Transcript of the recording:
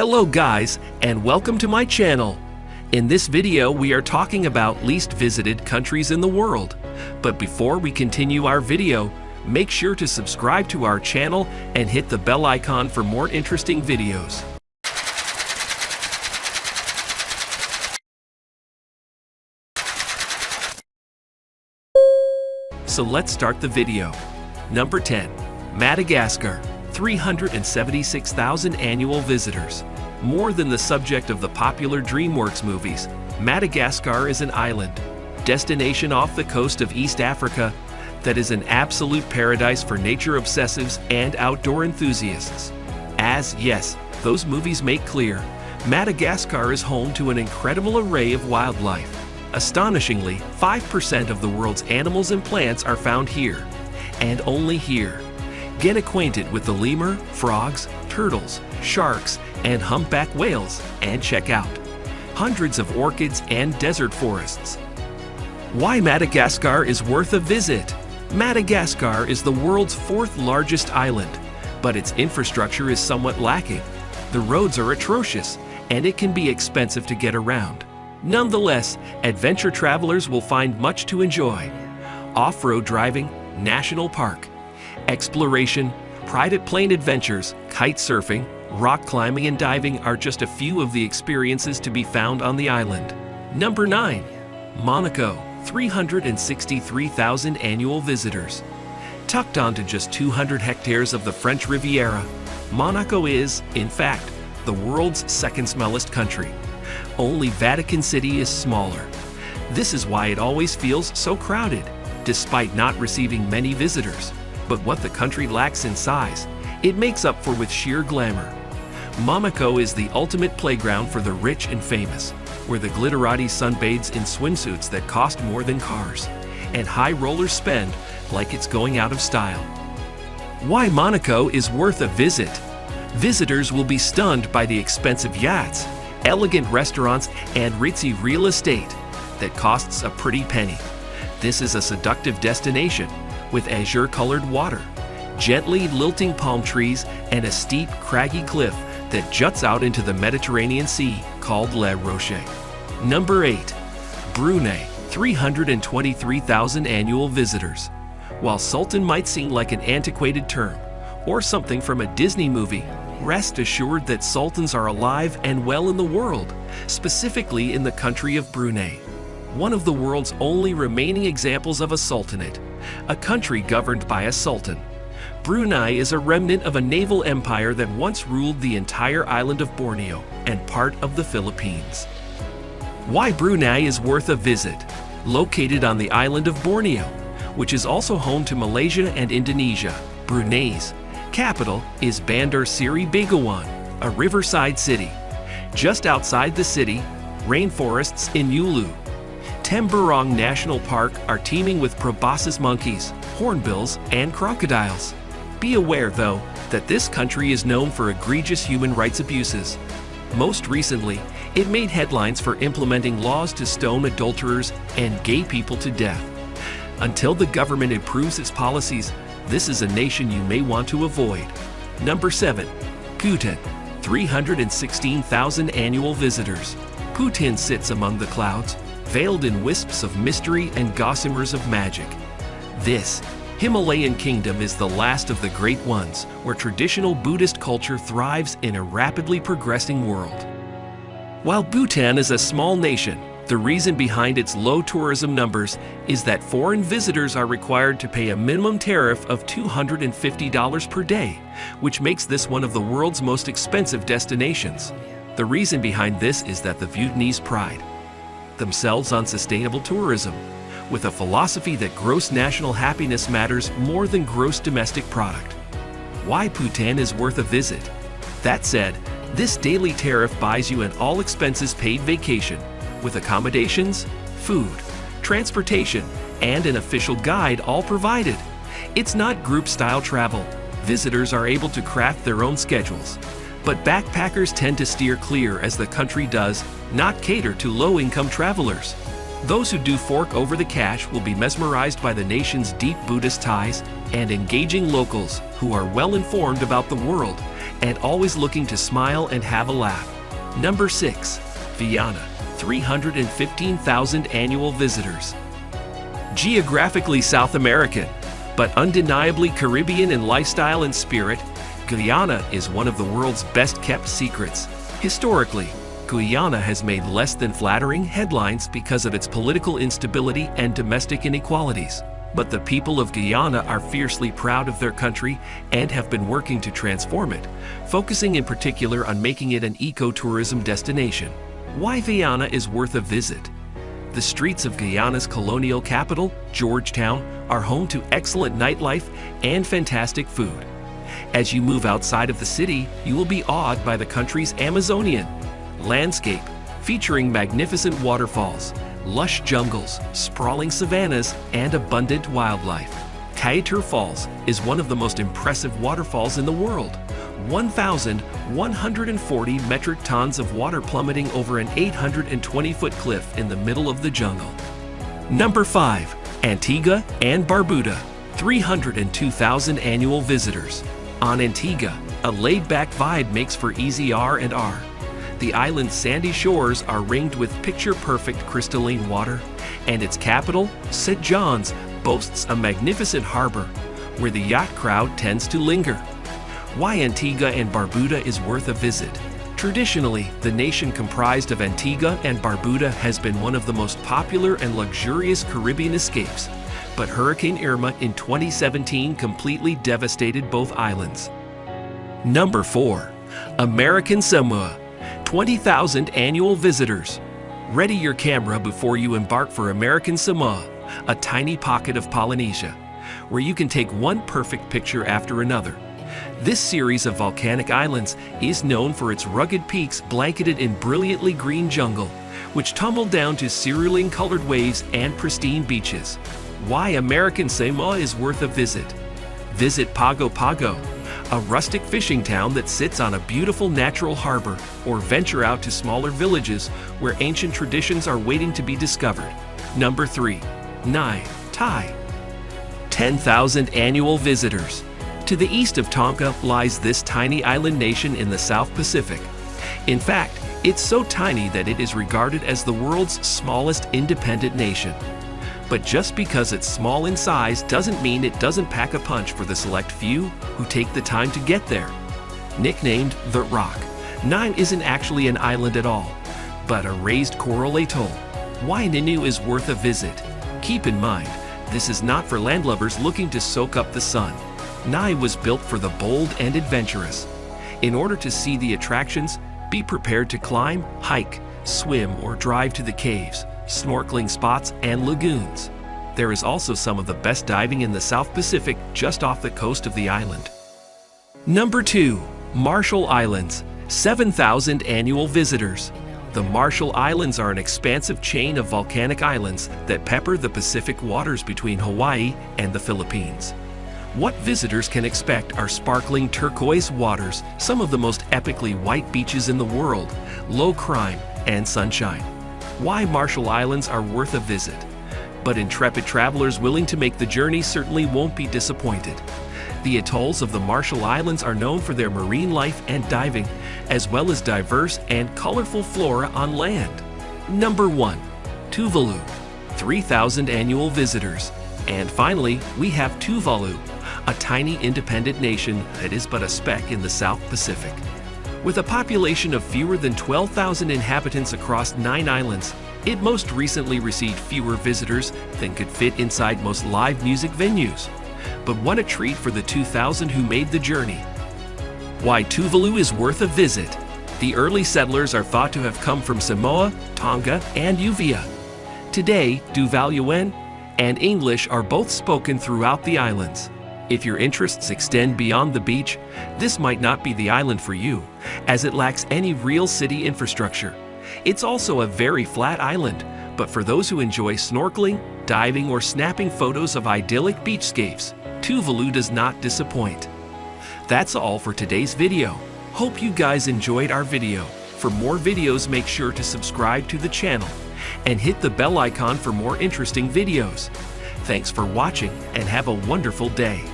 Hello guys, and welcome to my channel. In this video we are talking about least visited countries in the world. But before we continue our video, make sure to subscribe to our channel and hit the bell icon for more interesting videos. So let's start the video. Number 10. Madagascar. 376,000 annual visitors. More than the subject of the popular DreamWorks movies, Madagascar is an island, destination off the coast of East Africa that is an absolute paradise for nature obsessives and outdoor enthusiasts. As, yes, those movies make clear, Madagascar is home to an incredible array of wildlife. Astonishingly, 5% of the world's animals and plants are found here, and only here. Get acquainted with the lemur, frogs, turtles, sharks, and humpback whales, and check out hundreds of orchids and desert forests. Why Madagascar is worth a visit. Madagascar is the world's fourth largest island, but its infrastructure is somewhat lacking. The roads are atrocious, and it can be expensive to get around. Nonetheless, adventure travelers will find much to enjoy. Off-road driving, national park, exploration, private plane adventures, kite surfing, rock climbing and diving are just a few of the experiences to be found on the island. Number 9. Monaco. 363,000 annual visitors. Tucked onto just 200 hectares of the French Riviera, Monaco is, in fact, the world's second smallest country. Only Vatican City is smaller. This is why it always feels so crowded, despite not receiving many visitors. But what the country lacks in size, it makes up for with sheer glamour. Monaco is the ultimate playground for the rich and famous, where the glitterati sunbathes in swimsuits that cost more than cars, and high rollers spend like it's going out of style. Why Monaco is worth a visit. Visitors will be stunned by the expensive yachts, elegant restaurants, and ritzy real estate that costs a pretty penny. This is a seductive destination with azure-colored water, gently lilting palm trees, and a steep, craggy cliff that juts out into the Mediterranean Sea called 𝗧𝗵𝗃. Number 8. Brunei. 323,000 annual visitors. While Sultan might seem like an antiquated term, or something from a Disney movie, rest assured that sultans are alive and well in the world, specifically in the country of Brunei. One of the world's only remaining examples of a sultanate, a country governed by a sultan. Brunei is a remnant of a naval empire that once ruled the entire island of Borneo and part of the Philippines. Why Brunei is worth a visit. Located on the island of Borneo, which is also home to Malaysia and Indonesia, Brunei's capital is Bandar Seri Begawan, a riverside city. Just outside the city, rainforests in Ulu, Temburong National Park are teeming with proboscis monkeys, hornbills, and crocodiles. Be aware, though, that this country is known for egregious human rights abuses. Most recently, it made headlines for implementing laws to stone adulterers and gay people to death. Until the government improves its policies, this is a nation you may want to avoid. Number 7. Bhutan. 316,000 annual visitors. Bhutan sits among the clouds, veiled in wisps of mystery and gossamers of magic. This Himalayan kingdom is the last of the great ones, where traditional Buddhist culture thrives in a rapidly progressing world. While Bhutan is a small nation, the reason behind its low tourism numbers is that foreign visitors are required to pay a minimum tariff of $250 per day, which makes this one of the world's most expensive destinations. The reason behind this is that the Bhutanese pride themselves on sustainable tourism, with a philosophy that gross national happiness matters more than gross domestic product. Why Bhutan is worth a visit. That said, this daily tariff buys you an all-expenses-paid vacation, with accommodations, food, transportation, and an official guide all provided. It's not group-style travel. Visitors are able to craft their own schedules. But backpackers tend to steer clear as the country does not cater to low-income travelers. Those who do fork over the cash will be mesmerized by the nation's deep Buddhist ties and engaging locals who are well informed about the world and always looking to smile and have a laugh. Number 6. Guyana, 315,000 annual visitors. Geographically South American, but undeniably Caribbean in lifestyle and spirit, Guyana is one of the world's best-kept secrets. Historically, Guyana has made less than flattering headlines because of its political instability and domestic inequalities. But the people of Guyana are fiercely proud of their country and have been working to transform it, focusing in particular on making it an ecotourism destination. Why Guyana is worth a visit? The streets of Guyana's colonial capital, Georgetown, are home to excellent nightlife and fantastic food. As you move outside of the city, you will be awed by the country's Amazonian landscape, featuring magnificent waterfalls, lush jungles, sprawling savannas, and abundant wildlife. 𝗧𝗃𝗏 Falls is one of the most impressive waterfalls in the world. 1,140 metric tons of water plummeting over an 820-foot cliff in the middle of the jungle. Number 5. Antigua and Barbuda, 302,000 annual visitors. On Antigua, a laid-back vibe makes for easy R&R. The island's sandy shores are ringed with picture-perfect crystalline water, and its capital, St. John's, boasts a magnificent harbor where the yacht crowd tends to linger. Why Antigua and Barbuda is worth a visit? Traditionally, the nation comprised of Antigua and Barbuda has been one of the most popular and luxurious Caribbean escapes, but Hurricane Irma in 2017 completely devastated both islands. Number 4. American Samoa, 20,000 annual visitors. Ready your camera before you embark for American Samoa, a tiny pocket of Polynesia, where you can take one perfect picture after another. This series of volcanic islands is known for its rugged peaks blanketed in brilliantly green jungle, which tumble down to cerulean-colored waves and pristine beaches. Why American Samoa is worth a visit? Visit Pago Pago, a rustic fishing town that sits on a beautiful natural harbor, or venture out to smaller villages where ancient traditions are waiting to be discovered. Number 3. Nai, Thai, 10,000 annual visitors. To the east of Tonga lies this tiny island nation in the South Pacific. In fact, it's so tiny that it is regarded as the world's smallest independent nation. But just because it's small in size doesn't mean it doesn't pack a punch for the select few who take the time to get there. Nicknamed the Rock, Nai isn't actually an island at all, but a raised coral atoll. Why Ninu is worth a visit? Keep in mind, this is not for landlubbers looking to soak up the sun. Nai was built for the bold and adventurous. In order to see the attractions, be prepared to climb, hike, swim, or drive to the caves, snorkeling spots, and lagoons. There is also some of the best diving in the South Pacific just off the coast of the island. Number 2. Marshall Islands, 7,000 annual visitors. The Marshall Islands are an expansive chain of volcanic islands that pepper the Pacific waters between Hawaii and the Philippines. What visitors can expect are sparkling turquoise waters, some of the most epically white beaches in the world, low crime, and sunshine. Why Marshall Islands are worth a visit? But intrepid travelers willing to make the journey certainly won't be disappointed. The atolls of the Marshall Islands are known for their marine life and diving, as well as diverse and colorful flora on land. Number 1. Tuvalu, 3,000 annual visitors. And finally, we have Tuvalu, a tiny independent nation that is but a speck in the South Pacific. With a population of fewer than 12,000 inhabitants across 9 islands, it most recently received fewer visitors than could fit inside most live music venues. But what a treat for the 2,000 who made the journey. Why Tuvalu is worth a visit. The early settlers are thought to have come from Samoa, Tonga, and Uvea. Today, Tuvaluan and English are both spoken throughout the islands. If your interests extend beyond the beach, this might not be the island for you, as it lacks any real city infrastructure. It's also a very flat island, but for those who enjoy snorkeling, diving, or snapping photos of idyllic beachscapes, Tuvalu does not disappoint. That's all for today's video. Hope you guys enjoyed our video. For more videos, make sure to subscribe to the channel and hit the bell icon for more interesting videos. Thanks for watching and have a wonderful day.